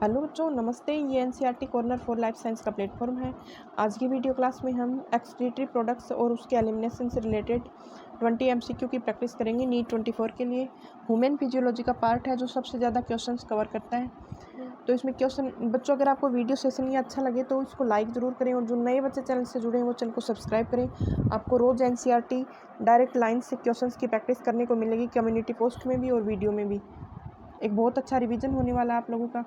Hello बच्चों, नमस्ते। ये NCERT corner for life science का प्लेटफॉर्म है। आज की वीडियो क्लास में हम एक्सक्रीटरी प्रोडक्ट्स और उसके एलिमिनेशन से रिलेटेड 20 एमसीक्यू की प्रैक्टिस करेंगे नीट 24 के लिए। ह्यूमन फिजियोलॉजी का पार्ट है जो सबसे ज़्यादा क्वेश्चंस कवर करता है। तो इसमें क्वेश्चन बच्चों, अगर आपको वीडियो सेशन ये अच्छा लगे तो इसको लाइक ज़रूर करें, और जो नए बच्चे चैनल से जुड़े हैं वो चैनल को सब्सक्राइब करें। आपको रोज़ एनसीईआरटी डायरेक्ट लाइन से क्वेश्चंस की प्रैक्टिस करने को मिलेगी, कम्युनिटी पोस्ट में भी और वीडियो में भी। एक बहुत अच्छा रिविजन होने वाला है आप लोगों का।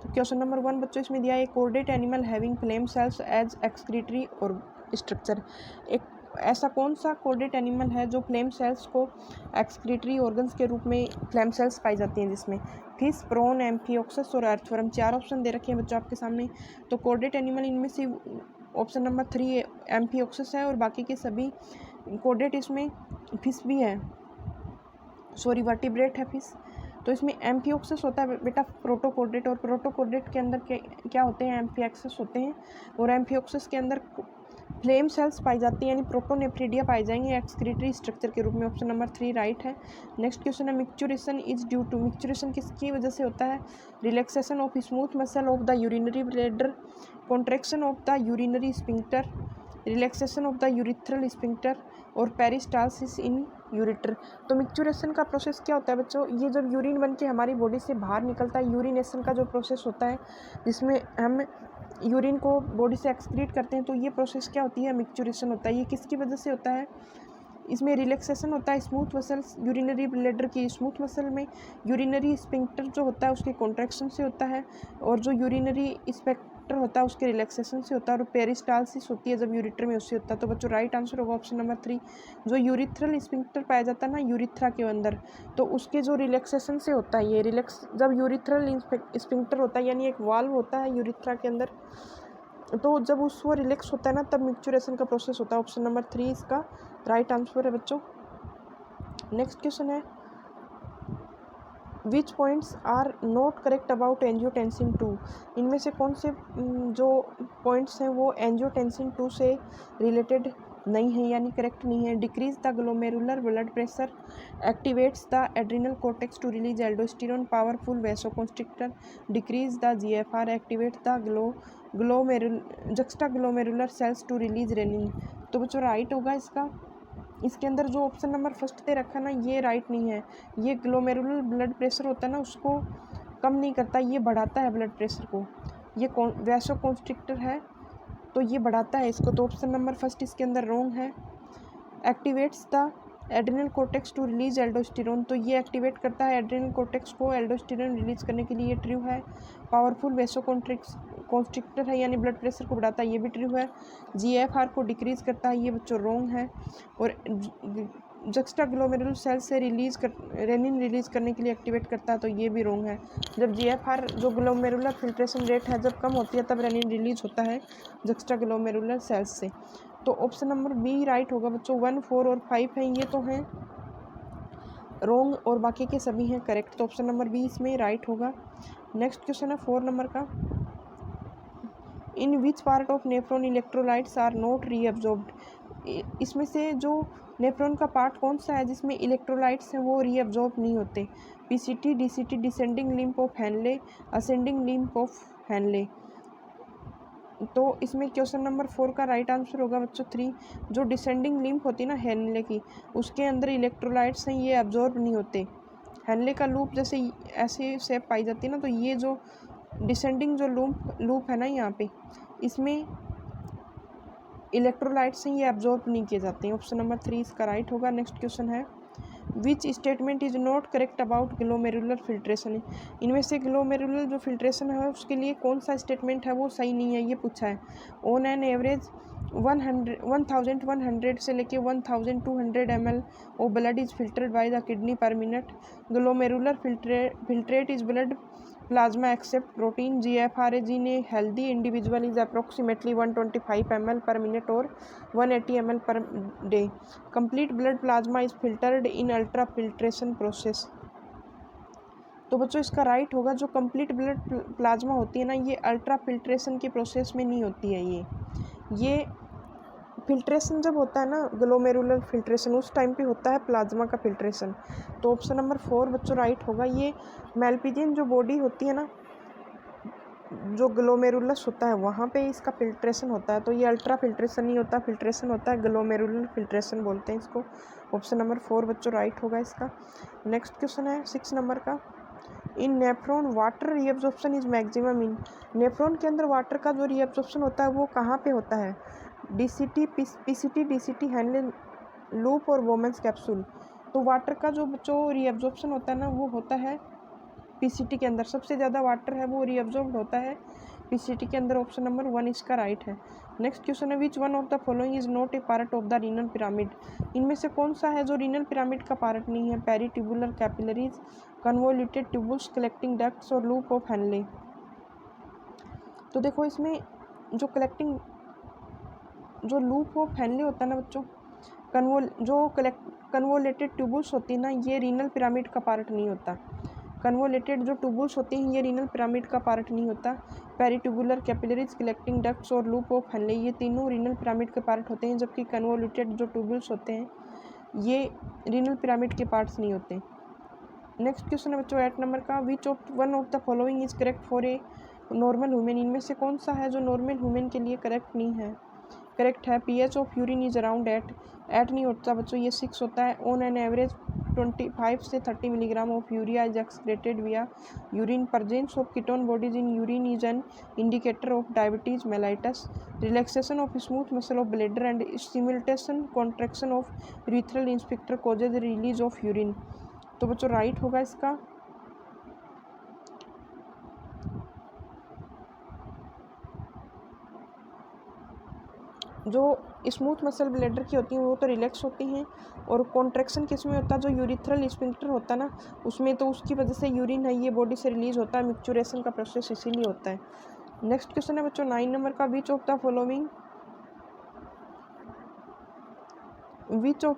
तो क्वेश्चन नंबर 1 बच्चों, इसमें दिया है chordate animal having flame cells as excretory और स्ट्रक्चर। एक ऐसा कौन सा कोर्डेट एनिमल है जो फ्लेम सेल्स को एक्सक्रीटरी ऑर्गन्स के रूप में फ्लेम सेल्स पाई जाती हैं, जिसमें फिश, प्रॉन, एम्फियोक्सस और अर्थवर्म। 4 ऑप्शन दे रखे हैं बच्चों आपके सामने। तो कोर्डेट एनिमल इनमें से ऑप्शन नंबर 3 एम्फियोक्सस है, और बाकी के सभी कोर्डेट इसमें फिश भी है, सॉरी वर्टिब्रेट है फिश। तो इसमें एम्फियोक्सस होता है बेटा प्रोटोकोर्डेट, और प्रोटोकोर्डेट के अंदर क्या होते हैं, एम्फियोक्सस होते हैं, और एम्फियोक्सस के अंदर फ्लेम सेल्स पाई जाती हैं, यानी प्रोटोनेफ्रिडिया पाई जाएंगे एक्सक्रीटरी स्ट्रक्चर के रूप में। ऑप्शन नंबर 3 राइट है। नेक्स्ट क्वेश्चन है micturition is due to. Micturition किसकी वजह से होता है? Relaxation of smooth muscle of the urinary bladder, contraction of the urinary sphincter, relaxation of the urethral sphincter, और पेरिस्टालसिस इन यूरिटर। तो micturition का प्रोसेस क्या होता है बच्चों? ये जब यूरिन बन के हमारी बॉडी से बाहर निकलता है, यूरिनेशन का जो प्रोसेस होता है जिसमें हम यूरिन को बॉडी से एक्सक्रीट करते हैं, तो ये प्रोसेस क्या होती है? मिक्चुरेशन होता है। ये किसकी वजह से होता है? इसमें रिलैक्सेशन होता है स्मूथ मसल्स, यूरिनरी ब्लैडर की स्मूथ मसल में, यूरिनरी स्फिंक्टर जो होता है उसके कॉन्ट्रैक्शन से होता है, और जो यूरिनरी स्पेक्टर होता है उसके रिलैक्सेशन से होता है, और पेरिस्टालसिस होती है जब यूरिटर में, उससे होता है। तो बच्चों राइट आंसर होगा ऑप्शन नंबर 3। जो यूरिथ्रल स्फिंक्टर पाया जाता है ना यूरिथ्रा के अंदर, तो उसके जो रिलैक्सेशन से होता है, ये रिलैक्स जब यूरिथ्रल स्फिंक्टर होता है, यानी एक वाल्व होता है यूरिथ्रा के अंदर, तो जब उस वो रिलैक्स होता है ना तब मिक्चुरेशन का प्रोसेस होता है। ऑप्शन नंबर 3 इसका राइट आंसर है बच्चों। नेक्स्ट क्वेश्चन है which points are not correct about angiotensin 2। इनमें से कौन से जो पॉइंट्स हैं वो एंजियोटेंसिन 2 से रिलेटेड नहीं है, यानी करेक्ट नहीं है। Decrease the glomerular blood pressure, activates the adrenal cortex to release aldosterone, powerful vasoconstrictor, decrease the GFR, activate the juxtaglomerular cells to release renin. तो बच्चों राइट होगा इसका। इसके अंदर जो ऑप्शन नंबर फर्स्ट दे रखा है ना ये राइट नहीं है। ये ग्लोमेरुलर ब्लड प्रेशर होता है ना उसको कम नहीं करता, ये बढ़ाता है ब्लड प्रेशर को। ये वैसोकॉन्स्ट्रिक्टर है तो ये बढ़ाता है इसको। तो ऑप्शन नंबर फर्स्ट इसके अंदर रॉन्ग है। Activates the adrenal cortex to release aldosterone, तो ये एक्टिवेट करता है एड्रिनल कोर्टेक्स को एल्डोस्टेरोन रिलीज करने के लिए, ये ट्रू है। पावरफुल वैसोकॉन्स्ट्रिक्टर है यानी ब्लड प्रेशर को बढ़ाता है, ये भी ट्रू है। जीएफआर को डिक्रीज करता है, ये बच्चों रॉन्ग है। और जक्स्टा ग्लोमेरुलर सेल से रेनिन रिलीज करने के लिए एक्टिवेट करता है, तो ये भी रॉन्ग है। जब जीएफआर जो ग्लोमेरुलर फिल्ट्रेशन रेट है जब कम होती है तब रेनिन रिलीज होता है जक्स्टा ग्लोमेरुलर सेल्स से। तो ऑप्शन नंबर बी राइट होगा बच्चों। 1, 4 और 5 हैं ये तो हैं रॉन्ग, और बाकी के सभी हैं करेक्ट। तो ऑप्शन नंबर बी इसमें राइट होगा। नेक्स्ट क्वेश्चन है 4 नंबर का। In which part of nephron electrolytes are not reabsorbed. इसमें से जो नेफ्रॉन का पार्ट कौन सा है जिसमें इलेक्ट्रोलाइट्स हैं वो रीअब्जॉर्ब नहीं होते? PCT, DCT, descending lymph of Henle, ascending lymph of Henle. तो इसमें क्वेश्चन नंबर 4 का राइट आंसर होगा बच्चों 3। जो डिसेंडिंग लिम्फ होती है ना हैनले की, उसके अंदर इलेक्ट्रोलाइट्स हैं ये अब्जॉर्ब नहीं होते। हैनले का लूप जैसे ऐसे शेप पाई जाती है ना, तो ये जो डिसेंडिंग जो लूप है ना यहाँ पे, इसमें इलेक्ट्रोलाइट्स हैं ये अब्जॉर्ब नहीं किए जाते हैं। ऑप्शन नंबर 3 इसका राइट होगा। नेक्स्ट क्वेश्चन है which statement is not correct about glomerular filtration. इनमें से ग्लोमेरुलर जो फिल्ट्रेशन है उसके लिए कौन सा स्टेटमेंट है वो सही नहीं है, ये पूछा है। ऑन एन एवरेज 1100 से लेके 1200 ml of blood is filtered by the kidney पर minute. Glomerular filtrate is blood plasma except protein. GFRAG in a healthy individual is approximately 125 ml per minute or 180 ml per day. Complete blood plasma is filtered in ultrafiltration process. तो बच्चों इसका right होगा। जो complete blood plasma होती है ना ये ultra filtration के प्रोसेस में नहीं होती है। ये फिल्ट्रेशन जब होता है ना, ग्लोमेरुलर फिल्ट्रेशन, उस टाइम पे होता है प्लाज्मा का फिल्ट्रेशन। तो ऑप्शन नंबर 4 बच्चों राइट होगा। ये मेलपीजियन जो बॉडी होती है ना, जो ग्लोमेरुलस होता है वहाँ पे इसका फिल्ट्रेशन होता है। तो ये अल्ट्रा फिल्ट्रेशन नहीं होता, फिल्ट्रेशन होता है ग्लोमेरुलर फिल्ट्रेशन बोलते हैं इसको। ऑप्शन नंबर 4 बच्चों राइट होगा इसका। नेक्स्ट क्वेश्चन है 6 नंबर का। In nephron water reabsorption is maximum in. Nephron के अंदर वाटर का जो रीअब्जॉर्प्शन होता है वो कहाँ पे होता है? DCT, PCT, DCT, Henle loop और वोमेंस कैप्सूल। तो वाटर का जो बच्चों रीअब्जॉर्प्शन होता है ना वो होता है पीसीटी के अंदर। सबसे ज़्यादा वाटर है वो रीअब्जॉर्ब्ड होता है पीसीटी के अंदर। ऑप्शन नंबर 1 इसका राइट है। नेक्स्ट क्वेश्चन है which one of the following is not a part of the renal pyramid. इनमें से कौन सा है जो रीनल पिरामिड का पार्ट नहीं है? Peritubular capillaries, convoluted tubules, collecting ducts और लूप ऑफ हैनले। तो देखो इसमें जो लूप ऑफ हैनले होता है ना बच्चों, कन्वोलेटेड ट्यूबुल्स होती है ना, ये रीनल पिरामिड का पार्ट नहीं होता। कन्वोलेटेड जो ट्यूबुल्स होती हैं ये रीनल पिरामिड का पार्ट नहीं होता। पेरीट्यूबुलर कैपिलरीज, कलेक्टिंग डक्ट्स और लूप ऑफ हैनले ये तीनों रीनल पिरामिड के पार्ट होते हैं, जबकि कन्वोलेटेड जो ट्यूबुल्स होते हैं ये रीनल पिरामिड के पार्ट्स नहीं होते। नेक्स्ट क्वेश्चन है बच्चों 8 नंबर का। Which of one of the following is correct for a normal human. इनमें से कौन सा है जो नॉर्मल ह्यूमन के लिए करेक्ट नहीं है? करेक्ट है pH of urine is around 8 नहीं होता बच्चों, ये 6 होता है। ऑन एन एवरेज 25 से 30 milligram of urea is excreted via urine. Presence of ketone bodies in urine is an indicator of diabetes mellitus. Relaxation of smooth muscle of bladder and stimulation contraction of urethral sphincter causes release of urine. तो बच्चों right होगा इसका। जो smooth muscle bladder की होती हैं वो तो रिलैक्स होती हैं, और कॉन्ट्रैक्शन किस में होता है? जो यूरिथ्रल स्फिंक्टर होता है ना उसमें, तो उसकी वजह से यूरिन है ये बॉडी से रिलीज होता है। मिक्चुरेशन का प्रोसेस इसीलिए होता है। नेक्स्ट क्वेश्चन है बच्चों 9 नंबर का। विच of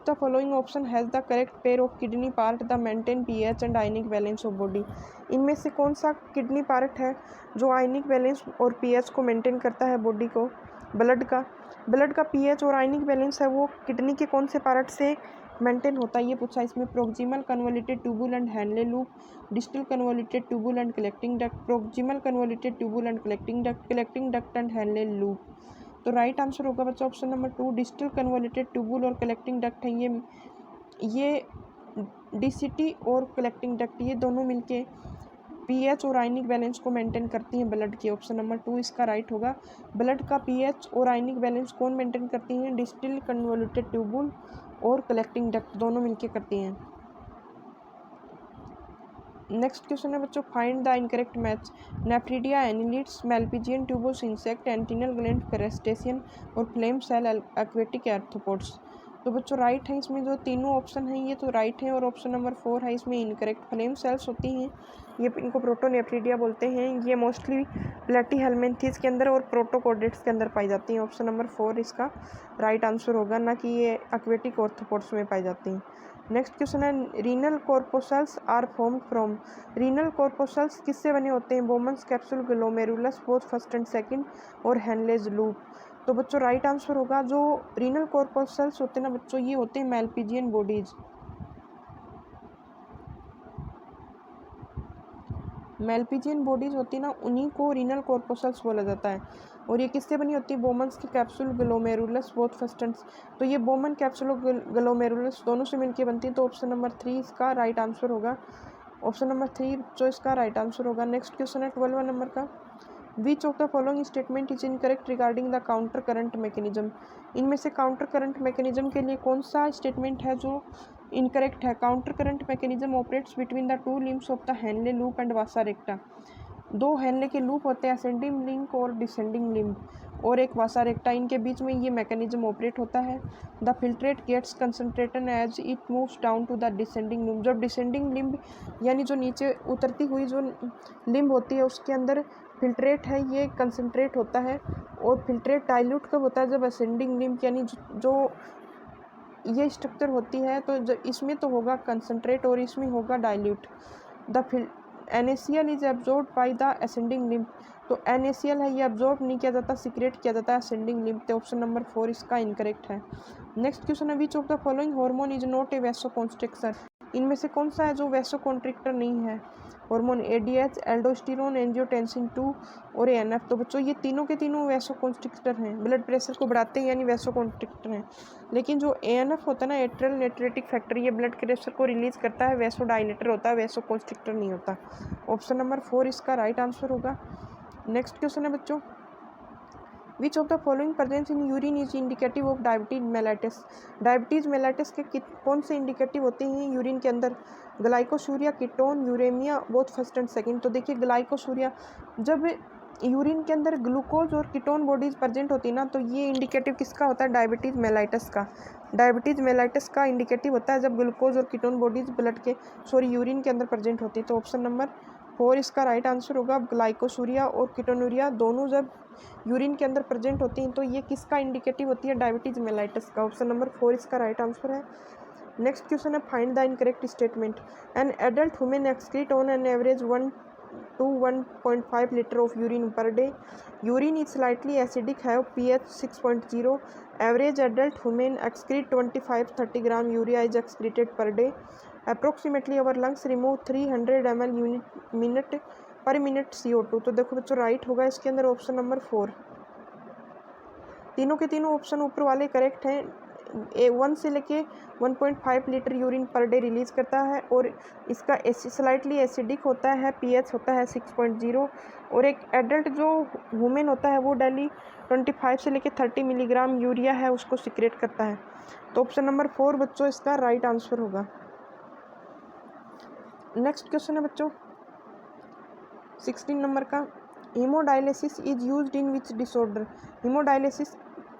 the following option has the correct pair of kidney part the maintain pH and ionic balance of body. इनमें से कौन सा किडनी पार्ट है जो आयनिक बैलेंस और पीएच को मेंटेन करता है बॉडी को? ब्लड का पीएच और आयनिक बैलेंस है वो किडनी के कौन से पार्ट से मेंटेन होता है ये पूछा इसमें। Proximal convoluted tubule and Henle loop, distal convoluted tubule and collecting duct, proximal convoluted tubule and collecting duct and Henle loop. तो राइट आंसर होगा बच्चों option number 2 distal convoluted tubule और कलेक्टिंग डक्ट है ये डीसीटी और collecting duct ये दोनों मिलके पीएच और आयनिक बैलेंस को मेंटेन करती हैं ब्लड की। ऑप्शन नंबर 2 इसका राइट होगा। ब्लड का पीएच और आयनिक बैलेंस कौन मेंटेन करती हैं? डिस्टिल कन्वोल्यूटेड ट्यूबुल और कलेक्टिंग डक्ट दोनों मिलके करती हैं। नेक्स्ट क्वेश्चन है बच्चों find the incorrect match. Nephridia, annelids, Malpighian tubules, insect, antennal gland, crustacean और फ्लेम सेल एक्वेटिक आर्थ्रोपोड्स। तो बच्चों राइट है इसमें जो तीनों ऑप्शन हैं ये तो राइट है, और ऑप्शन नंबर 4 है इसमें इनकरेक्ट। फ्लेम सेल्स होती हैं ये, इनको प्रोटोनेफ्रिडिया बोलते हैं। ये मोस्टली प्लेटीहेल्मिन्थीज के अंदर और प्रोटोकोडेट्स के अंदर पाई जाती हैं। ऑप्शन नंबर 4 इसका राइट आंसर होगा, ना कि ये एक्वेटिक आर्थ्रोपोड्स में पाई जाती हैं। नेक्स्ट क्वेश्चन है renal corpuscles are formed from. Renal corpuscles किससे बने होते हैं? Bowman's capsule, glomerulus both first and second और हैनलेज लूप। तो बच्चों राइट आंसर होगा जो रीनल कॉर्पोसल्स होते हैं ना बच्चों ये होते हैं मेलपीजियन बॉडीज। मेलपीजियन बॉडीज होती है ना उन्हीं को रीनल कॉर्पोसल्स बोला जाता है। और ये किससे बनी होती है? बोमन्स की capsule, glomerulus both first and. तो ये बोमन कैप्सूल और ग्लोमेरुलस दोनों से मिलकर बनती है। तो ऑप्शन नंबर 3 इसका राइट आंसर होगा। ऑप्शन नंबर 3 जो इसका राइट आंसर होगा। नेक्स्ट क्वेश्चन है 12 नंबर का। विच of the following statement is incorrect regarding the counter current mechanism. इनमें से काउंटर करंट मैकेनिज्म के लिए कौन सा स्टेटमेंट है जो इनकरेक्ट है? Counter current mechanism operates between the two limbs of the Henle loop and वासा रेक्टा। दो हैनले के लूप होते हैं, असेंडिंग लिंक और डिसेंडिंग लिम्ब, और एक वासा रेक्टा, इनके बीच में ये मैकेनिज्म ऑपरेट होता है। The filtrate gets concentrated as it moves down to the descending limb. जब डिसेंडिंग लिम्ब यानी जो नीचे उतरती हुई जो लिम्ब होती है उसके अंदर फिल्ट्रेट है ये कंसनट्रेट होता है। और फिल्ट्रेट डाइल्यूट कब होता है? जब असेंडिंग लिम्ब यानी जो ये स्ट्रक्चर होती है तो इसमें तो होगा कंसनट्रेट और इसमें होगा dilute. The NaCl is absorb by the ascending lymph. तो NaCl है ये एब्जॉर्ब नहीं किया जाता, सीक्रेट किया जाता है असेंडिंग लिम्फ। तो ऑप्शन नंबर 4 इसका इनकरेक्ट है। नेक्स्ट क्वेश्चन है, विच of the following hormone is not a vasoconstrictor. इनमें से कौन सा है जो वैसोकॉन्स्ट्रिक्टर नहीं है? हार्मोन ADH, एल्डोस्टेरोन, एंजियोटेंसिन 2 और ANF। तो बच्चों ये तीनों के तीनों वैसोकॉन्स्ट्रिक्टर हैं, ब्लड प्रेशर को बढ़ाते हैं यानी वैसोकॉन्स्ट्रिक्टर हैं। लेकिन जो ANF होता है ना, एट्रियल नेट्रेटिक फैक्टर, ये ब्लड प्रेशर को रिलीज करता है, वैसोडाइलेटर होता है, वैसोकॉन्स्ट्रिक्टर नहीं होता। ऑप्शन नंबर 4 इसका राइट आंसर होगा। नेक्स्ट क्वेश्चन है बच्चों, which of the following presence in urine is indicative of diabetes mellitus. Diabetes mellitus के कौन से इंडिकेटिव होते हैं यूरिन के अंदर? Glycosuria, ketone, uremia, both first and second. तो देखिए ग्लाइकोसूरिया, जब यूरिन के अंदर ग्लूकोज और कीटोन बॉडीज प्रेजेंट होती है ना, तो ये इंडिकेटिव किसका होता है? डायबिटीज मेलाइटिस का। डायबिटीज मेलाइटिस का इंडिकेटिव होता है जब ग्लूकोज और कीटोन बॉडीज यूरिन के अंदर प्रेजेंट होती है। तो ऑप्शन नंबर 4 इसका राइट आंसर होगा। ग्लाइकोसूरिया और कीटोनूरिया दोनों जब यूरिन के अंदर प्रेजेंट होती हैं तो ये किसका इंडिकेटिव होती है? डायबिटीज मेलाइटिस का। ऑप्शन नंबर 4 इसका राइट आंसर है। नेक्स्ट क्वेश्चन है, find the incorrect statement. An adult women excrete on an average 1 to 1.5 liter of urine per day. Urine is slightly acidic, have pH 6.0. Average adult women excrete 25-30 gram urea is excreted per day. Approximately our lungs remove 300 ml per minute CO2। तो देखो बच्चों right होगा इसके अंदर option number 4। तीनों के तीनों option ऊपर वाले करेक्ट हैं। 1 से लेके 1.5 litre urine per day release करता है और इसका स्लाइटली एसिडिक होता है, pH होता है 6.0। और एक एडल्ट जो वुमेन होता है वो डेली 25 से लेके 30 मिलीग्राम यूरिया है उसको सिक्रेट करता है। तो ऑप्शन नंबर 4 बच्चों इसका राइट आंसर होगा। नेक्स्ट क्वेश्चन है बच्चों 16 नंबर का, haemodialysis is used in which disorder. Haemodialysis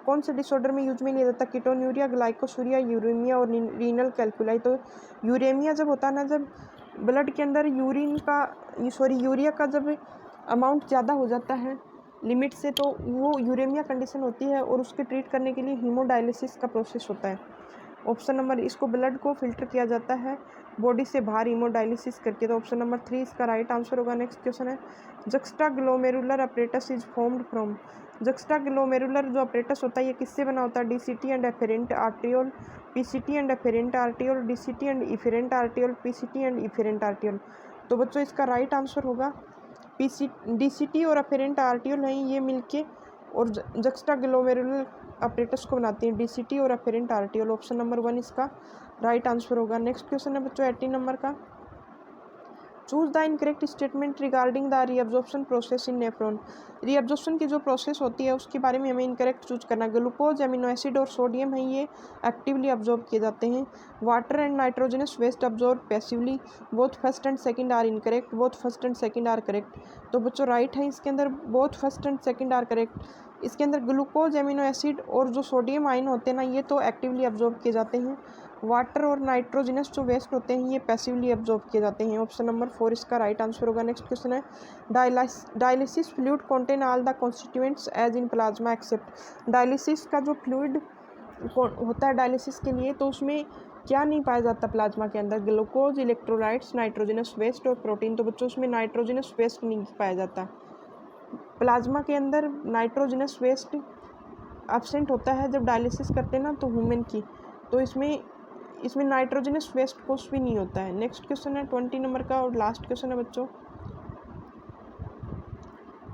कौन से डिसऑर्डर में यूज में नहीं रहता? कीटोन्यूरिया, ग्लाइकोसूरिया, यूरेमिया और रीनल कैल्कुलाई। तो यूरेमिया जब होता है ना, जब ब्लड के अंदर यूरिया का जब अमाउंट ज़्यादा हो जाता है लिमिट से, तो वो यूरेमिया कंडीशन होती है और उसके ट्रीट करने के लिए हीमोडायलिसिस का प्रोसेस होता है। ऑप्शन नंबर, इसको ब्लड को फिल्टर किया जाता है बॉडी से बाहर हीमोडायलिसिस करके। तो ऑप्शन नंबर 3 इसका राइट आंसर होगा। नेक्स्ट क्वेश्चन है, juxtaglomerular apparatus is formed from. Juxtaglomerular जो अपरेटस होता है ये किससे बना होता है? DCT and efferent arteriole, PCT and efferent arteriole, DCT and efferent arteriole, PCT and efferent arteriole. तो बच्चों इसका राइट आंसर होगा DCT और एफेरेंट आर्टियोल हैं ये मिलके और जक्स्टाग्लोमेरुलर अपरेटस को बनाती हैं, DCT और एफेरेंट आर्टियोल। ऑप्शन नंबर 1 इसका राइट आंसर होगा। नेक्स्ट क्वेश्चन है बच्चों 18 नंबर का, choose the incorrect statement regarding the reabsorption process in nephron. Reabsorption की जो प्रोसेस होती है उसके बारे में हमें इनकरेक्ट चूज करना। ग्लूकोज, एमिनो एसिड और सोडियम है ये एक्टिवली अब्जॉर्ब किए जाते हैं। Water and nitrogenous waste absorb passively. Both first and second are incorrect, both first and second are correct. तो बच्चों राइट है इसके अंदर, both first and second are correct. इसके अंदर ग्लूकोज, एमिनो एसिड और जो सोडियम आयन होते हैं ना ये तो एक्टिवली अब्जॉर्ब किए जाते हैं। वाटर और नाइट्रोजनस जो वेस्ट होते हैं ये पैसिवली अब्जॉर्ब किए जाते हैं। ऑप्शन नंबर 4 इसका राइट आंसर होगा। नेक्स्ट क्वेश्चन है, dialysis fluid contain all the constituents as in plasma except. Dialysis का जो फ्लूइड होता है डायलिसिस के लिए तो उसमें क्या नहीं पाया जाता प्लाज्मा के अंदर? ग्लूकोज, इलेक्ट्रोलाइट्स, नाइट्रोजनस वेस्ट और प्रोटीन। तो बच्चों उसमें नाइट्रोजनस वेस्ट नहीं पाया जाता प्लाज्मा के अंदर। नाइट्रोजनस वेस्ट एब्सेंट होता है जब डायलिसिस करते हैं ना तो वुमेन की, तो इसमें नाइट्रोजनस वेस्ट कुछ भी नहीं होता है। नेक्स्ट क्वेश्चन है 20 नंबर का और लास्ट क्वेश्चन है बच्चों,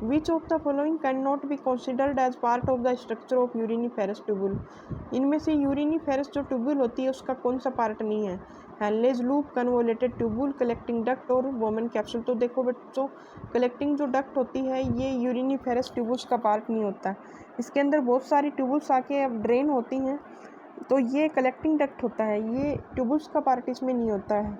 which of the following can not be considered as part of the structure of uriniferous tubule. इनमें से यूरिनिफेरस जो ट्यूबुल होती है उसका कौन सा पार्ट नहीं है? Henle's loop, convoluted tubule, collecting duct और वोमन कैप्सूल। तो देखो बच्चों कलेक्टिंग जो डक्ट होती है ये यूरिनिफेरस ट्यूबुल्स का पार्ट नहीं होता। इसके अंदर बहुत सारी ट्यूबुल्स आके अब ड्रेन होती हैं तो ये कलेक्टिंग डक्ट होता है, ये ट्यूबुल्स का पार्ट इसमें नहीं होता है।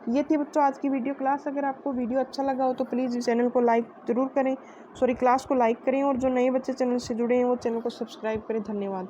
ये थी बच्चों आज की वीडियो क्लास। अगर आपको वीडियो अच्छा लगा हो तो प्लीज़ चैनल को लाइक ज़रूर करें, क्लास को लाइक करें और जो नए बच्चे चैनल से जुड़े हैं वो चैनल को सब्सक्राइब करें। धन्यवाद।